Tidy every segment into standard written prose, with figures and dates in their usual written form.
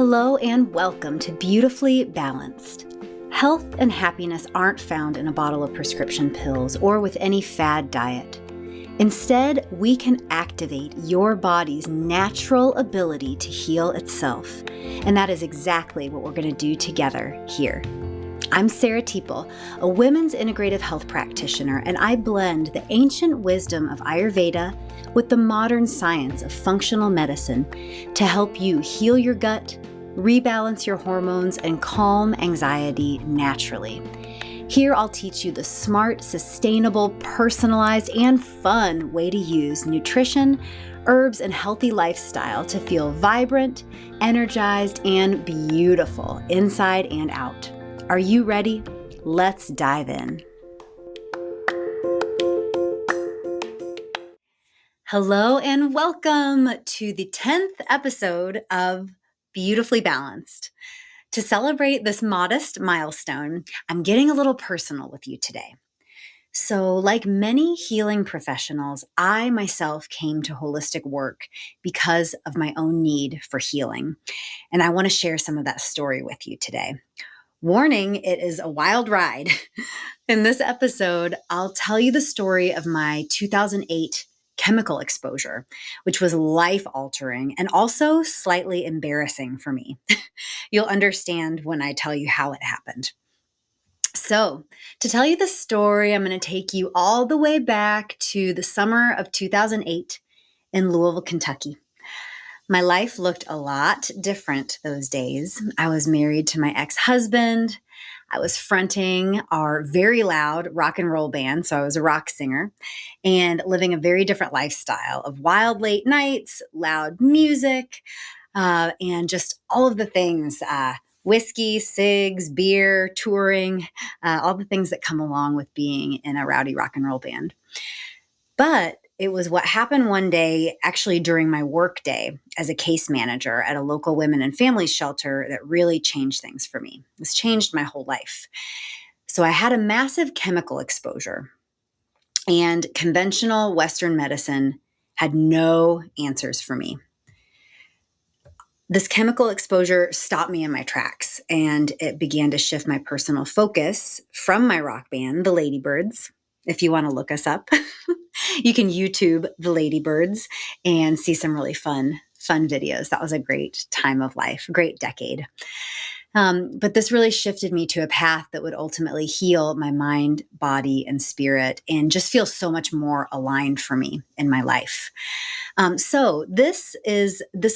Hello and welcome to Beautifully Balanced. Health and happiness aren't found in a bottle of prescription pills or with any fad diet. Instead, we can activate your body's natural ability to heal itself. And that is exactly what we're going to do together here. I'm Sarah Teeple, a women's integrative health practitioner, and I blend the ancient wisdom of Ayurveda with the modern science of functional medicine to help you heal your gut, rebalance your hormones, and calm anxiety naturally. Here I'll teach you the smart, sustainable, personalized, and fun way to use nutrition, herbs, and healthy lifestyle to feel vibrant, energized, and beautiful inside and out. Are you ready? Let's dive in. Hello and welcome to the 10th episode of Beautifully Balanced. To celebrate this modest milestone, I'm getting a little personal with you today. So, like many healing professionals, I myself came to holistic work because of my own need for healing. And I want to share some of that story with you today. Warning, it is a wild ride. In this episode, I'll tell you the story of my 2008 chemical exposure, which was life-altering and also slightly embarrassing for me. You'll understand when I tell you how it happened. So, to tell you the story, I'm going to take you all the way back to the summer of 2008 in Louisville, Kentucky. My life looked a lot different those days. I was married to my ex-husband. I was fronting our very loud rock and roll band, so I was a rock singer, and living a very different lifestyle of wild late nights, loud music, and just all of the things, whiskey, cigs, beer, touring, all the things that come along with being in a rowdy rock and roll band. But it was what happened one day, actually during my work day as a case manager at a local women and families shelter, that really changed things for me. This changed my whole life. So I had a massive chemical exposure, and conventional Western medicine had no answers for me. This chemical exposure stopped me in my tracks, and it began to shift my personal focus from my rock band, the Ladybirds. If you want to look us up, you can YouTube the Ladybirds and see some really fun videos. That was a great time of life, great decade. But this really shifted me to a path that would ultimately heal my mind, body, and spirit, and just feel so much more aligned for me in my life. So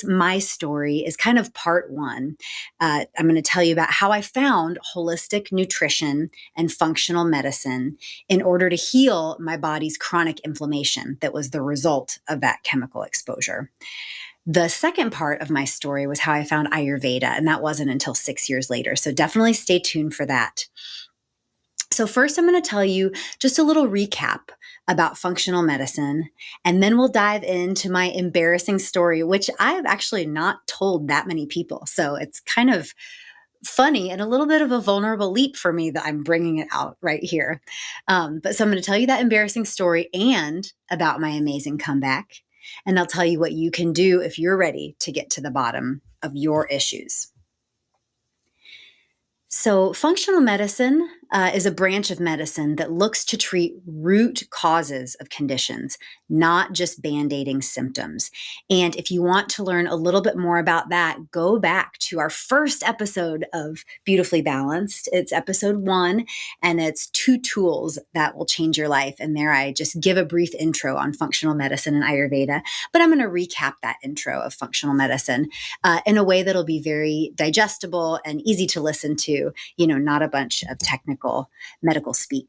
my story is kind of part one. I'm going to tell you about how I found holistic nutrition and functional medicine in order to heal my body's chronic inflammation that was the result of that chemical exposure. The second part of my story was how I found Ayurveda, and that wasn't until 6 years later. So definitely stay tuned for that. So first, I'm going to tell you just a little recap about functional medicine, and then we'll dive into my embarrassing story, which I have actually not told that many people. So it's kind of funny and a little bit of a vulnerable leap for me that I'm bringing it out right here. So I'm going to tell you that embarrassing story and about my amazing comeback. And I'll tell you what you can do if you're ready to get to the bottom of your issues. So functional medicine is a branch of medicine that looks to treat root causes of conditions, not just band-aiding symptoms. And if you want to learn a little bit more about that, go back to our first episode of Beautifully Balanced. It's episode 1, and it's 2 tools that will change your life. And there I just give a brief intro on functional medicine and Ayurveda, but I'm going to recap that intro of functional medicine in a way that'll be very digestible and easy to listen to, not a bunch of technical medical speak.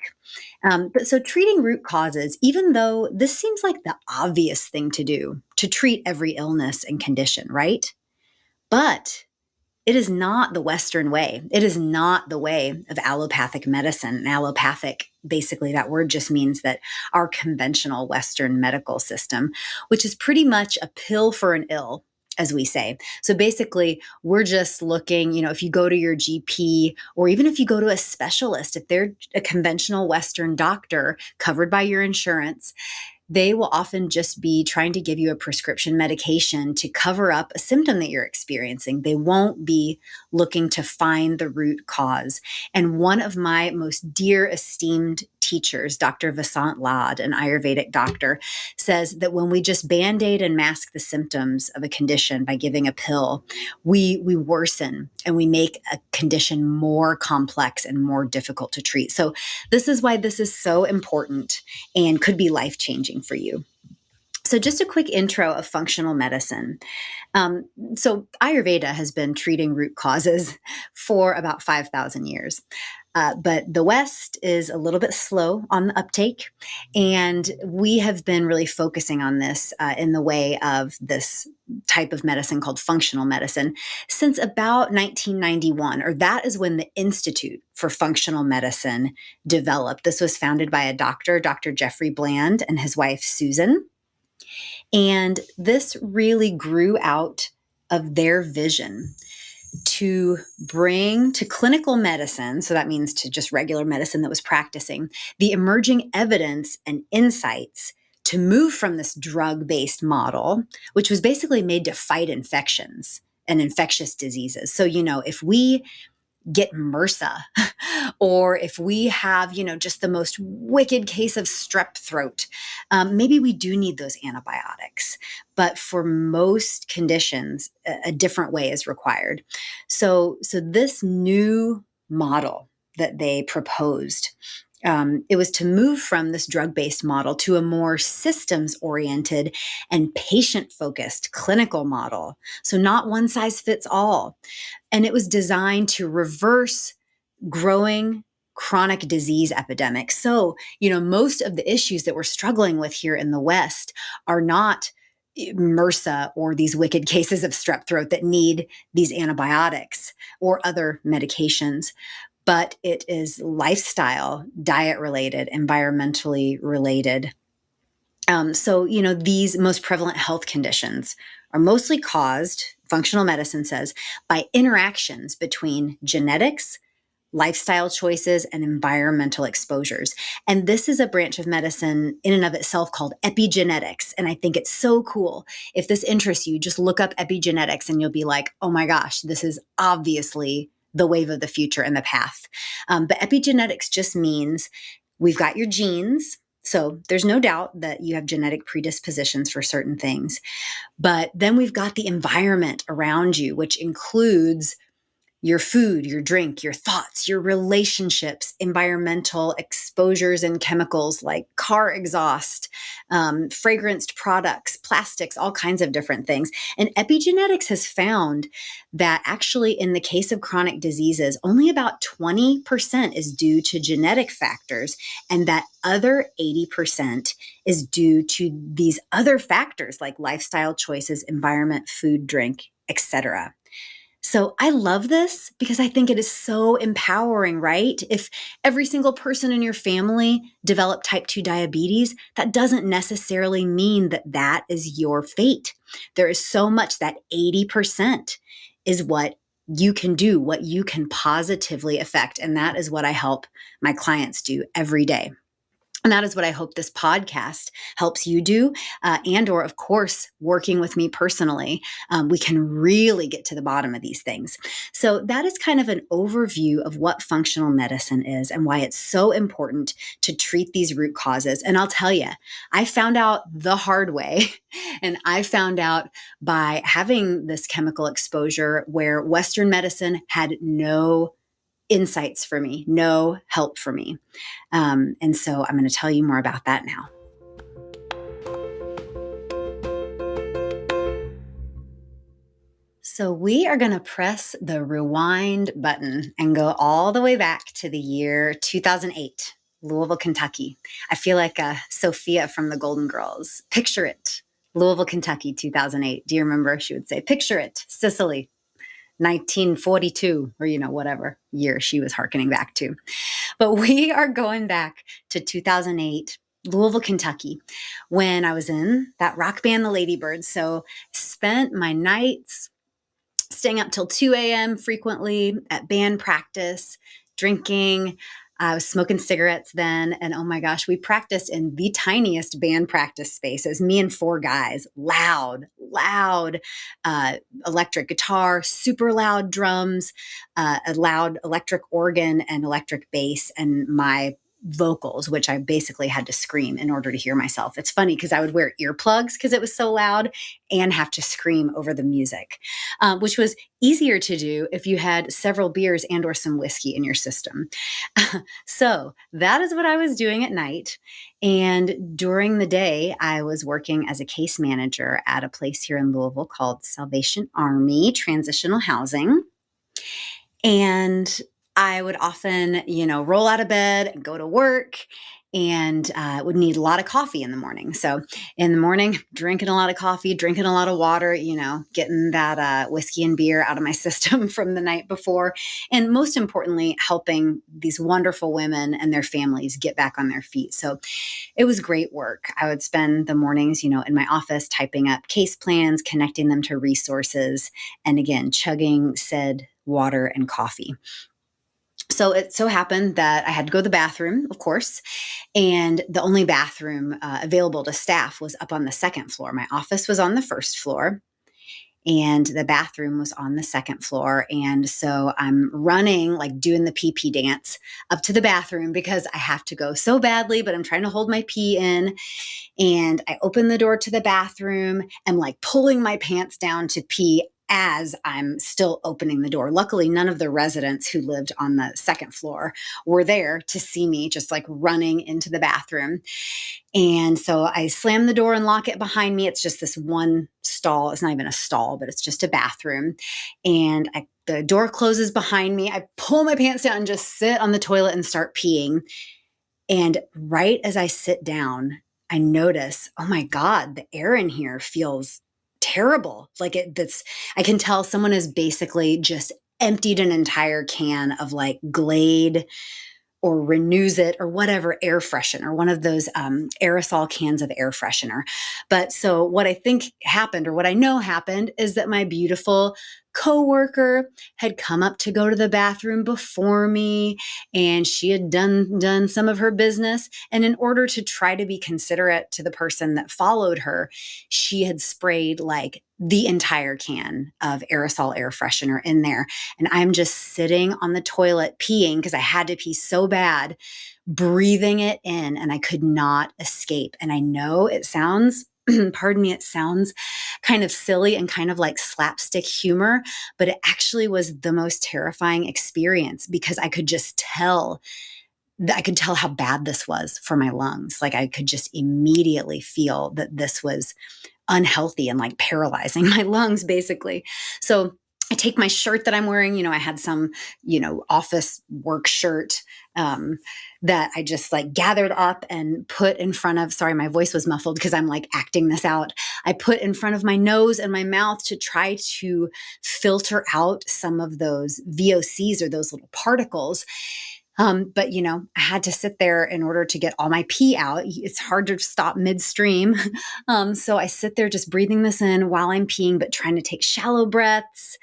But so treating root causes, even though this seems like the obvious thing to do, to treat every illness and condition, right? But it is not the Western way. It is not the way of allopathic medicine. And allopathic, basically, that word just means that our conventional Western medical system, which is pretty much a pill for an ill, as we say. So basically, we're just looking, if you go to your GP, or even if you go to a specialist, if they're a conventional Western doctor covered by your insurance, they will often just be trying to give you a prescription medication to cover up a symptom that you're experiencing. They won't be looking to find the root cause. And one of my most dear esteemed teachers, Dr. Vasant Lad, an Ayurvedic doctor, says that when we just band-aid and mask the symptoms of a condition by giving a pill, we worsen and we make a condition more complex and more difficult to treat. So this is why this is so important and could be life-changing for you. So just a quick intro of functional medicine. So Ayurveda has been treating root causes for about 5,000 years. But the West is a little bit slow on the uptake. And we have been really focusing on this in the way of this type of medicine called functional medicine since about 1991, or that is when the Institute for Functional Medicine developed. This was founded by a doctor, Dr. Jeffrey Bland, and his wife, Susan. And this really grew out of their vision to bring to clinical medicine, so that means to just regular medicine that was practicing, the emerging evidence and insights to move from this drug-based model, which was basically made to fight infections and infectious diseases. So, if we get MRSA, or if we have, just the most wicked case of strep throat, maybe we do need those antibiotics. But for most conditions, a different way is required. So this new model that they proposed, it was to move from this drug-based model to a more systems-oriented and patient-focused clinical model. So not one size fits all. And it was designed to reverse growing chronic disease epidemics. So, most of the issues that we're struggling with here in the West are not MRSA or these wicked cases of strep throat that need these antibiotics or other medications, but it is lifestyle, diet related, environmentally related. So, these most prevalent health conditions are mostly caused, functional medicine says, by interactions between genetics, lifestyle choices, and environmental exposures. And this is a branch of medicine in and of itself called epigenetics. And I think it's so cool. If this interests you, just look up epigenetics and you'll be like, oh my gosh, this is obviously the wave of the future and the path. But epigenetics just means we've got your genes. So there's no doubt that you have genetic predispositions for certain things. But then we've got the environment around you, which includes your food, your drink, your thoughts, your relationships, environmental exposures and chemicals like car exhaust, fragranced products, plastics, all kinds of different things. And epigenetics has found that actually in the case of chronic diseases, only about 20% is due to genetic factors, and that other 80% is due to these other factors like lifestyle choices, environment, food, drink, etc. So I love this because I think it is so empowering, right? If every single person in your family developed type 2 diabetes, that doesn't necessarily mean that that is your fate. There is so much that 80% is what you can do, what you can positively affect. And that is what I help my clients do every day. And that is what I hope this podcast helps you do. And/or, of course, working with me personally, we can really get to the bottom of these things. So that is kind of an overview of what functional medicine is and why it's so important to treat these root causes. And I'll tell you, I found out the hard way. And I found out by having this chemical exposure where Western medicine had no insights for me, no help for me. And so I'm going to tell you more about that now. So we are going to press the rewind button and go all the way back to the year 2008, Louisville, Kentucky. I feel like Sophia from the Golden Girls. Picture it, Louisville, Kentucky, 2008. Do you remember? She would say, picture it, Sicily. 1942, or, whatever year she was hearkening back to. But we are going back to 2008, Louisville, Kentucky, when I was in that rock band, the Ladybirds. So spent my nights staying up till 2 a.m. frequently at band practice, drinking. I was smoking cigarettes then. And oh my gosh, we practiced in the tiniest band practice spaces, me and four guys, loud electric guitar, super loud drums, a loud electric organ and electric bass, and my vocals, which I basically had to scream in order to hear myself. It's funny because I would wear earplugs because it was so loud and have to scream over the music, which was easier to do if you had several beers and or some whiskey in your system. So that is what I was doing at night. And during the day, I was working as a case manager at a place here in Louisville called Salvation Army Transitional Housing. And I would often, roll out of bed and go to work and would need a lot of coffee in the morning. So in the morning, drinking a lot of coffee, drinking a lot of water, getting that whiskey and beer out of my system from the night before. And most importantly, helping these wonderful women and their families get back on their feet. So it was great work. I would spend the mornings, in my office typing up case plans, connecting them to resources, and again, chugging said water and coffee. So it so happened that I had to go to the bathroom, of course, and the only bathroom available to staff was up on the second floor. My office was on the first floor, and the bathroom was on the second floor. And so I'm running, like doing the pee pee dance up to the bathroom because I have to go so badly, but I'm trying to hold my pee in. And I open the door to the bathroom. I'm like pulling my pants down to pee as I'm still opening the door. Luckily, none of the residents who lived on the second floor were there to see me just like running into the bathroom. And so I slam the door and lock it behind me. It's just this one stall. It's not even a stall, but it's just a bathroom. And the door closes behind me. I pull my pants down and just sit on the toilet and start peeing. And right as I sit down, I notice, oh my God, the air in here feels terrible. Like I can tell someone has basically just emptied an entire can of like Glade or Renews It or whatever air freshener, one of those aerosol cans of air freshener. But so what I think happened, or what I know happened, is that my beautiful coworker had come up to go to the bathroom before me, and she had done some of her business. And in order to try to be considerate to the person that followed her, she had sprayed like the entire can of aerosol air freshener in there. And I'm just sitting on the toilet peeing because I had to pee so bad, breathing it in, and I could not escape. And I know it sounds, pardon me, it sounds kind of silly and kind of like slapstick humor, but it actually was the most terrifying experience because I could tell how bad this was for my lungs. Like I could just immediately feel that this was unhealthy and like paralyzing my lungs, basically. So I take my shirt that I'm wearing, I had some, office work shirt that I just like gathered up and put in front of, sorry, my voice was muffled because I'm like acting this out. I put in front of my nose and my mouth to try to filter out some of those VOCs or those little particles. But, I had to sit there in order to get all my pee out. It's hard to stop midstream. So I sit there just breathing this in while I'm peeing, but trying to take shallow breaths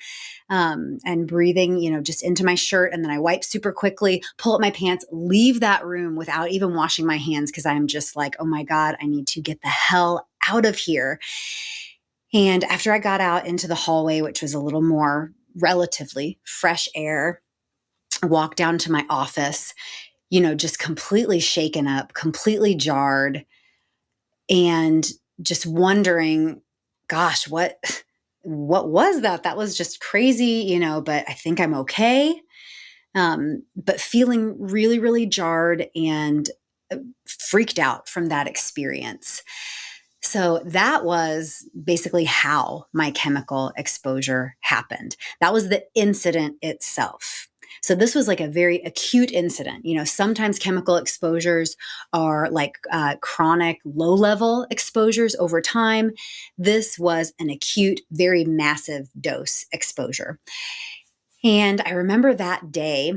and breathing, just into my shirt. And then I wipe super quickly, pull up my pants, leave that room without even washing my hands because I'm just like, oh my God, I need to get the hell out of here. And after I got out into the hallway, which was a little more relatively fresh air, walk down to my office, just completely shaken up, completely jarred, and just wondering, gosh, what was that? That was just crazy, but I think I'm okay. But feeling really, really jarred and freaked out from that experience. So that was basically how my chemical exposure happened. That was the incident itself. So this was like a very acute incident. Sometimes chemical exposures are like chronic low-level exposures over time. This was an acute, very massive dose exposure. And I remember that day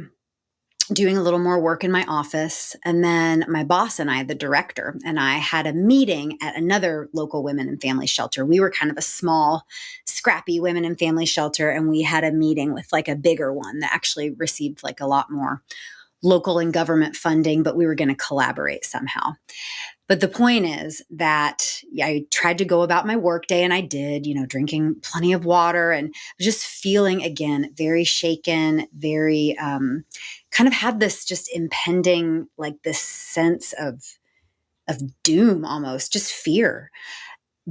doing a little more work in my office. And then my boss and I, the director, and I had a meeting at another local women and family shelter. We were kind of a small, scrappy women and family shelter. And we had a meeting with like a bigger one that actually received like a lot more local and government funding, but we were going to collaborate somehow. But the point is that I tried to go about my workday, and I did, drinking plenty of water and just feeling, again, very shaken, very kind of had this just impending, like this sense of doom, almost just fear,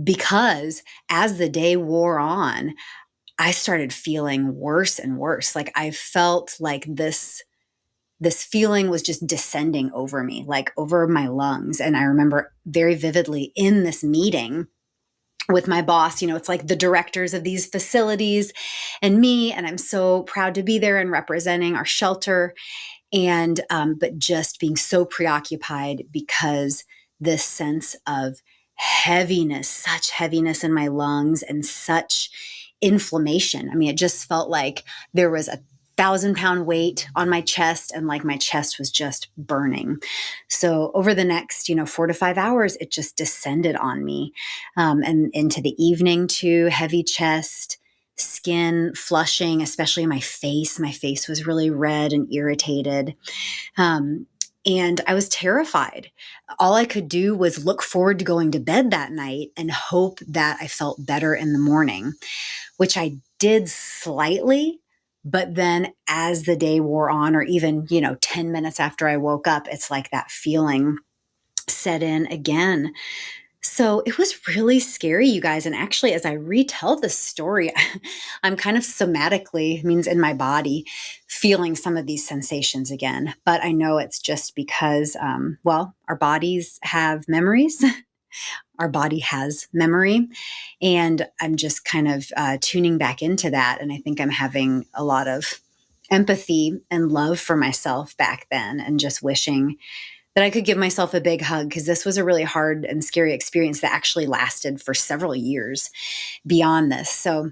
because as the day wore on, I started feeling worse and worse. Like I felt like this feeling was just descending over me, like over my lungs. And I remember very vividly in this meeting with my boss, it's like the directors of these facilities and me, and I'm so proud to be there and representing our shelter. And, but just being so preoccupied because this sense of heaviness, such heaviness in my lungs and such inflammation. I mean, it just felt like there was a 1,000-pound weight on my chest, and like my chest was just burning. So over the next, 4 to 5 hours, it just descended on me, and into the evening too, heavy chest, skin flushing, especially my face. My face was really red and irritated. And I was terrified. All I could do was look forward to going to bed that night and hope that I felt better in the morning, which I did slightly. But then as the day wore on, or even, 10 minutes after I woke up, it's like that feeling set in again. So it was really scary, you guys. And actually, as I retell this story, I'm kind of somatically, means in my body, feeling some of these sensations again. But I know it's just because, our bodies have memories. Our body has memory. And I'm just kind of tuning back into that. And I think I'm having a lot of empathy and love for myself back then, and just wishing that I could give myself a big hug, because this was a really hard and scary experience that actually lasted for several years beyond this. So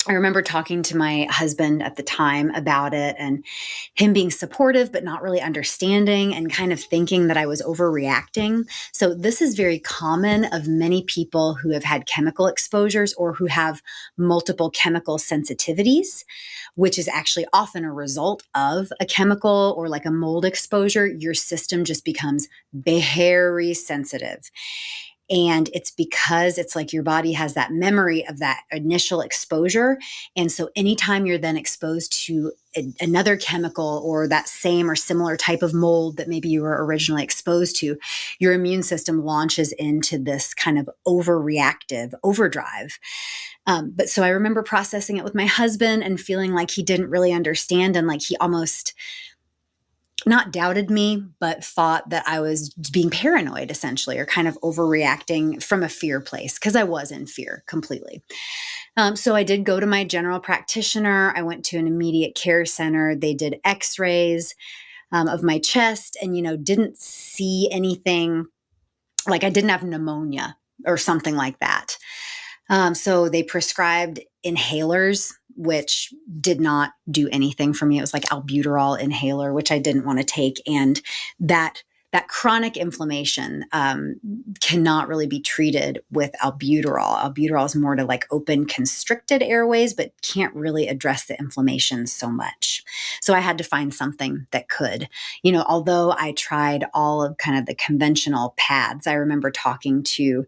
I remember talking to my husband at the time about it, and him being supportive, but not really understanding, and kind of thinking that I was overreacting. So this is very common of many people who have had chemical exposures or who have multiple chemical sensitivities, which is actually often a result of a chemical or like a mold exposure. Your system just becomes very sensitive. And it's because it's like your body has that memory of that initial exposure. And so anytime you're then exposed to another chemical or that same or similar type of mold that maybe you were originally exposed to, your immune system launches into this kind of overreactive overdrive. But so I remember processing it with my husband and feeling like he didn't really understand, and like he almost not doubted me, but thought that I was being paranoid, essentially, or kind of overreacting from a fear place, because I was in fear completely. So I did go to my general practitioner. I went to an immediate care center. They did x-rays of my chest, and, didn't see anything, like I didn't have pneumonia or something like that. So they prescribed inhalers, which did not do anything for me. It was like albuterol inhaler, which I didn't want to take. And that chronic inflammation cannot really be treated with albuterol. Albuterol is more to like open constricted airways, but can't really address the inflammation so much. So I had to find something that could. Although I tried all of kind of the conventional pads, I remember talking to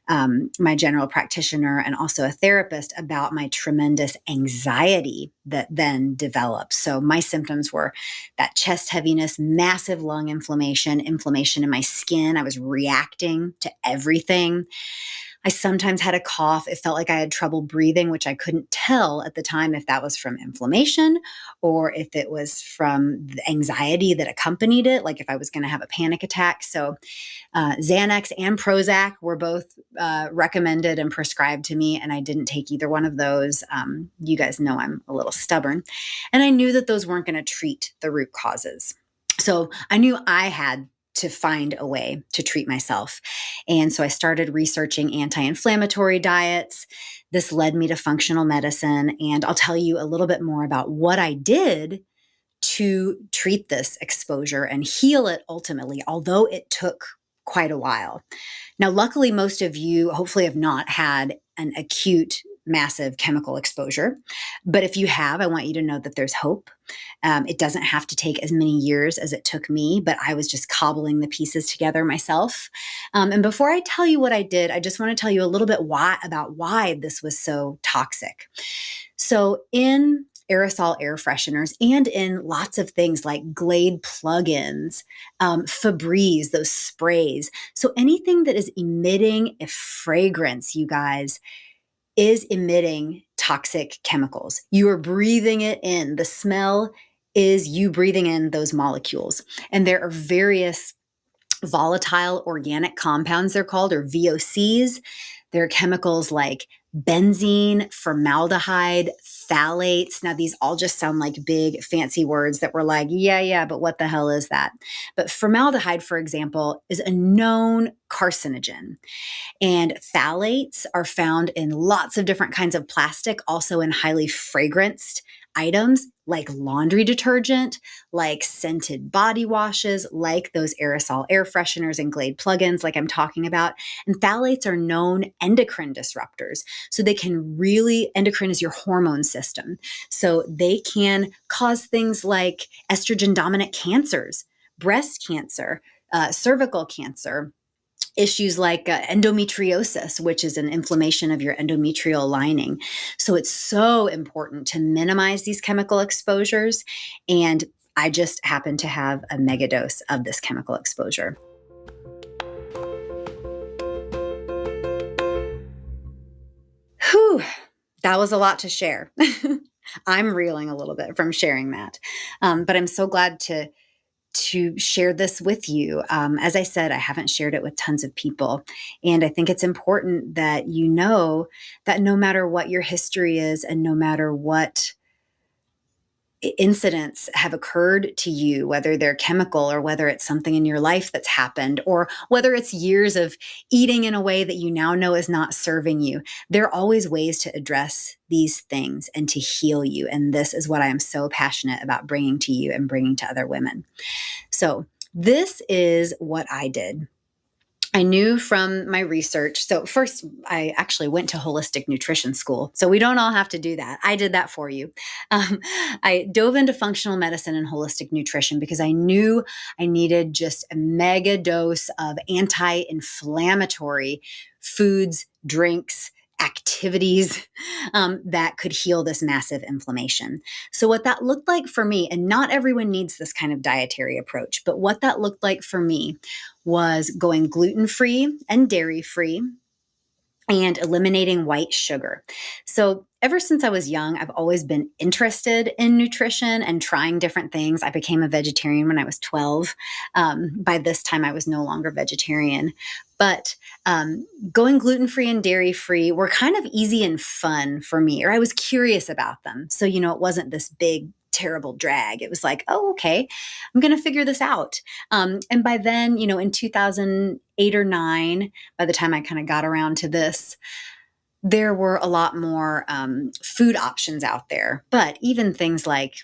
my general practitioner and also a therapist about my tremendous anxiety that then developed. So my symptoms were that chest heaviness, massive lung inflammation in my skin. I was reacting to everything. I sometimes had a cough. It felt like I had trouble breathing, which I couldn't tell at the time if that was from inflammation or if it was from the anxiety that accompanied it, like if I was going to have a panic attack. So Xanax and Prozac were both recommended and prescribed to me, and I didn't take either one of those. You guys know I'm a little stubborn. And I knew that those weren't going to treat the root causes. So I knew I had to find a way to treat myself. And so I started researching anti-inflammatory diets. This led me to functional medicine. And I'll tell you a little bit more about what I did to treat this exposure and heal it ultimately, although it took quite a while. Now, luckily, most of you hopefully have not had an acute massive chemical exposure. But if you have, I want you to know that there's hope. It doesn't have to take as many years as it took me, but I was just cobbling the pieces together myself. And before I tell you what I did, I just want to tell you a little bit about why this was so toxic. So in aerosol air fresheners and in lots of things like Glade plugins, Febreze, those sprays. So anything that is emitting a fragrance, you guys, is emitting toxic chemicals. You are breathing it in. The smell is you breathing in those molecules. And there are various volatile organic compounds, they're called, or VOCs. There are chemicals like benzene, formaldehyde, phthalates. Now, these all just sound like big fancy words that we're like, yeah, but what the hell is that? But formaldehyde, for example, is a known carcinogen. And phthalates are found in lots of different kinds of plastic, also in highly fragranced items like laundry detergent, like scented body washes, like those aerosol air fresheners and Glade plugins, like I'm talking about. And phthalates are known endocrine disruptors. So they can really, endocrine is your hormone system. So they can cause things like estrogen dominant cancers, breast cancer, cervical cancer, issues like endometriosis, which is an inflammation of your endometrial lining. So it's so important to minimize these chemical exposures. And I just happen to have a mega dose of this chemical exposure. Whew, that was a lot to share. I'm reeling a little bit from sharing that. But I'm so glad to share this with you. As I said, I haven't shared it with tons of people. And I think it's important that you know that no matter what your history is and no matter what incidents have occurred to you, whether they're chemical or whether it's something in your life that's happened, or whether it's years of eating in a way that you now know is not serving you, there are always ways to address these things and to heal you. And this is what I am so passionate about bringing to you and bringing to other women. So this is what I did. I knew from my research. So first, I actually went to holistic nutrition school. So we don't all have to do that. I did that for you. I dove into functional medicine and holistic nutrition because I knew I needed just a mega dose of anti-inflammatory foods, drinks, activities that could heal this massive inflammation. So what that looked like for me, and not everyone needs this kind of dietary approach, but what that looked like for me was going gluten-free and dairy-free and eliminating white sugar. So ever since I was young, I've always been interested in nutrition and trying different things. I became a vegetarian when I was 12. By this time, I was no longer vegetarian. But going gluten-free and dairy-free were kind of easy and fun for me, or I was curious about them. So, it wasn't this big, terrible drag. It was like, oh, okay, I'm going to figure this out. And by then, in 2008 or 9, by the time I kind of got around to this, there were a lot more food options out there. But even things like,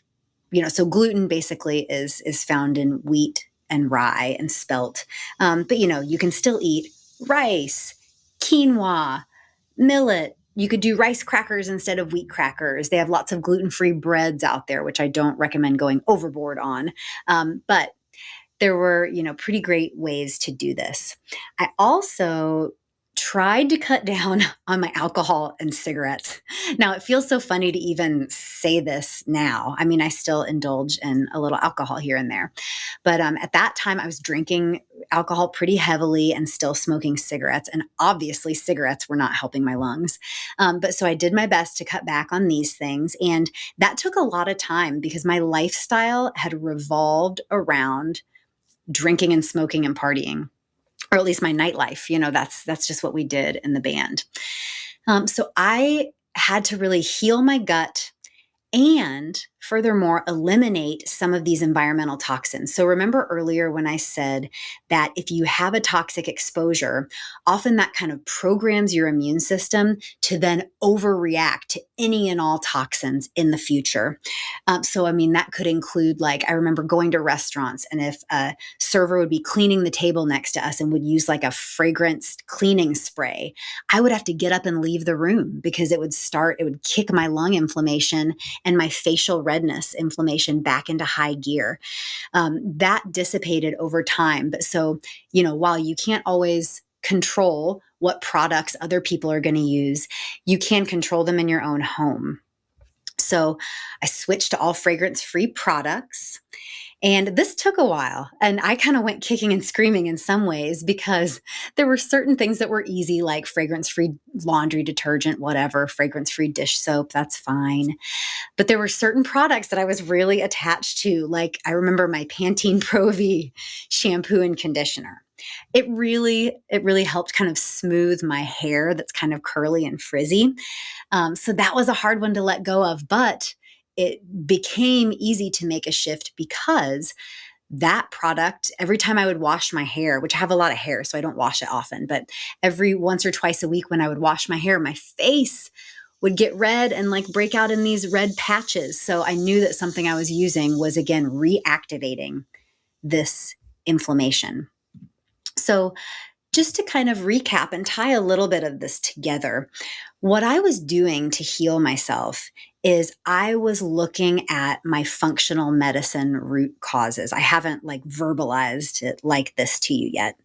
so gluten basically is found in wheat and rye and spelt. But, you can still eat rice, quinoa, millet. You could do rice crackers instead of wheat crackers. They have lots of gluten-free breads out there, which I don't recommend going overboard on. But there were, pretty great ways to do this. I also tried to cut down on my alcohol and cigarettes. Now, it feels so funny to even say this now. I mean, I still indulge in a little alcohol here and there. But at that time, I was drinking alcohol pretty heavily and still smoking cigarettes. And obviously, cigarettes were not helping my lungs. But so I did my best to cut back on these things. And that took a lot of time because my lifestyle had revolved around drinking and smoking and partying, or at least my nightlife. That's just what we did in the band. So I had to really heal my gut and furthermore, eliminate some of these environmental toxins. So remember earlier when I said that if you have a toxic exposure, often that kind of programs your immune system to then overreact to any and all toxins in the future. So, I mean, that could include, like, I remember going to restaurants, and if a server would be cleaning the table next to us and would use like a fragrance cleaning spray, I would have to get up and leave the room because it would kick my lung inflammation and my facial redness inflammation back into high gear. That dissipated over time. But so, while you can't always control what products other people are going to use, you can control them in your own home. So I switched to all fragrance-free products. And this took a while. And I kind of went kicking and screaming in some ways because there were certain things that were easy, like fragrance-free laundry detergent, whatever, fragrance-free dish soap, that's fine. But there were certain products that I was really attached to. Like, I remember my Pantene Pro V shampoo and conditioner. It really helped kind of smooth my hair that's kind of curly and frizzy. So that was a hard one to let go of, but it became easy to make a shift because that product, every time I would wash my hair, which I have a lot of hair, so I don't wash it often, but every once or twice a week when I would wash my hair, my face would get red and like break out in these red patches. So I knew that something I was using was, again, reactivating this inflammation. So just to kind of recap and tie a little bit of this together, what I was doing to heal myself is I was looking at my functional medicine root causes. I haven't like verbalized it like this to you yet.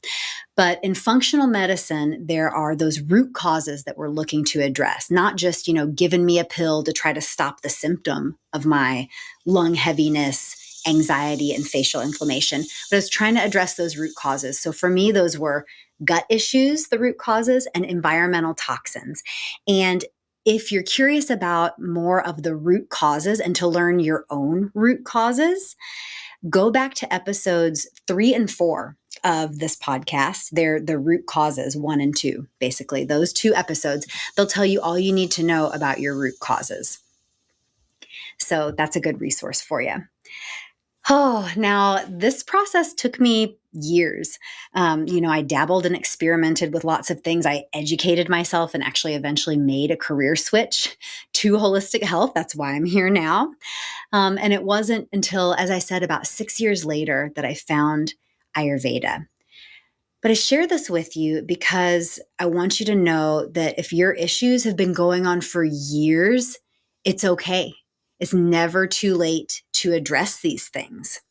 But in functional medicine, there are those root causes that we're looking to address, not just, giving me a pill to try to stop the symptom of my lung heaviness, anxiety, and facial inflammation, but I was trying to address those root causes. So for me, those were gut issues, the root causes, and environmental toxins. And if you're curious about more of the root causes and to learn your own root causes, go back to episodes 3 and 4 of this podcast. They're the root causes 1 and 2, basically. Those 2 episodes, they'll tell you all you need to know about your root causes. So that's a good resource for you. Oh, now this process took me years. I dabbled and experimented with lots of things. I educated myself and actually eventually made a career switch to holistic health. That's why I'm here now. And it wasn't until, as I said, about 6 years later that I found Ayurveda. But I share this with you because I want you to know that if your issues have been going on for years, it's okay. It's never too late to address these things.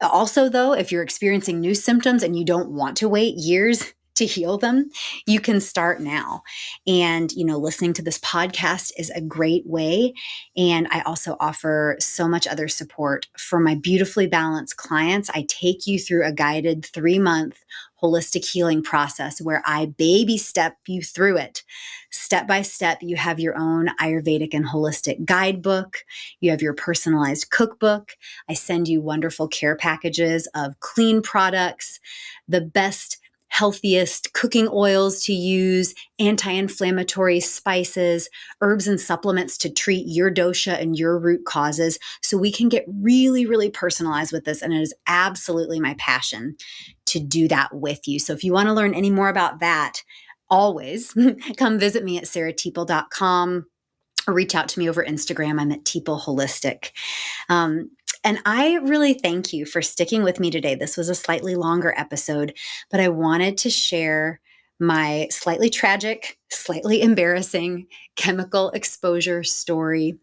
Also, though, if you're experiencing new symptoms and you don't want to wait years to heal them, you can start now. And, listening to this podcast is a great way. And I also offer so much other support for my beautifully balanced clients. I take you through a guided 3-month holistic healing process where I baby step you through it. Step by step, you have your own Ayurvedic and holistic guidebook. You have your personalized cookbook. I send you wonderful care packages of clean products, the best, healthiest cooking oils to use, anti-inflammatory spices, herbs and supplements to treat your dosha and your root causes. So we can get really, really personalized with this. And it is absolutely my passion to do that with you. So if you want to learn any more about that, always come visit me at sarahteeple.com or reach out to me over Instagram. I'm at Teeple Holistic. And I really thank you for sticking with me today. This was a slightly longer episode, but I wanted to share my slightly tragic, slightly embarrassing chemical exposure story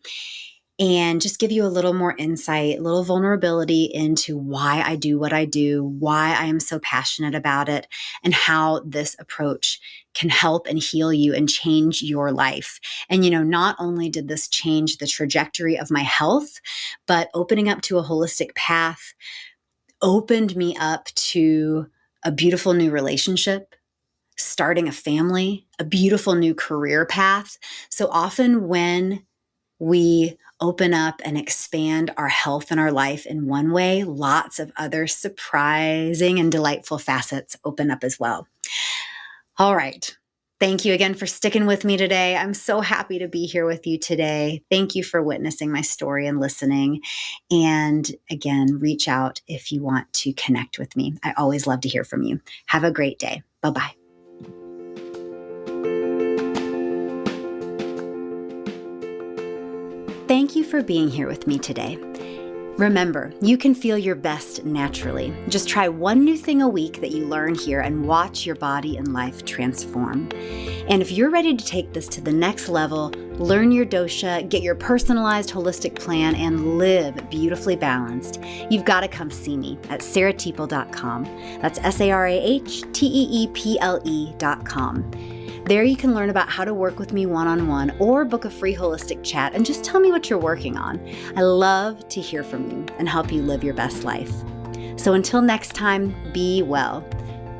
and just give you a little more insight, a little vulnerability into why I do what I do, why I am so passionate about it, and how this approach can help and heal you and change your life. And, not only did this change the trajectory of my health, but opening up to a holistic path opened me up to a beautiful new relationship, starting a family, a beautiful new career path. So often when we open up and expand our health and our life in one way, lots of other surprising and delightful facets open up as well. All right. Thank you again for sticking with me today. I'm so happy to be here with you today. Thank you for witnessing my story and listening. And again, reach out if you want to connect with me. I always love to hear from you. Have a great day. Bye-bye. Thank you for being here with me today. Remember, you can feel your best naturally. Just try one new thing a week that you learn here and watch your body and life transform. And if you're ready to take this to the next level, learn your dosha, get your personalized holistic plan, and live beautifully balanced, you've got to come see me at sarahteeple.com. That's SARAHTEEPLE.com. There you can learn about how to work with me one-on-one or book a free holistic chat and just tell me what you're working on. I love to hear from you and help you live your best life. So until next time, be well.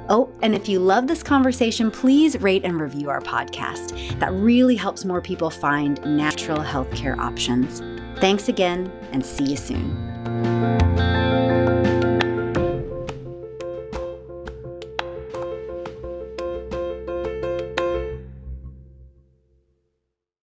Oh, and if you love this conversation, please rate and review our podcast. That really helps more people find natural healthcare options. Thanks again, and see you soon.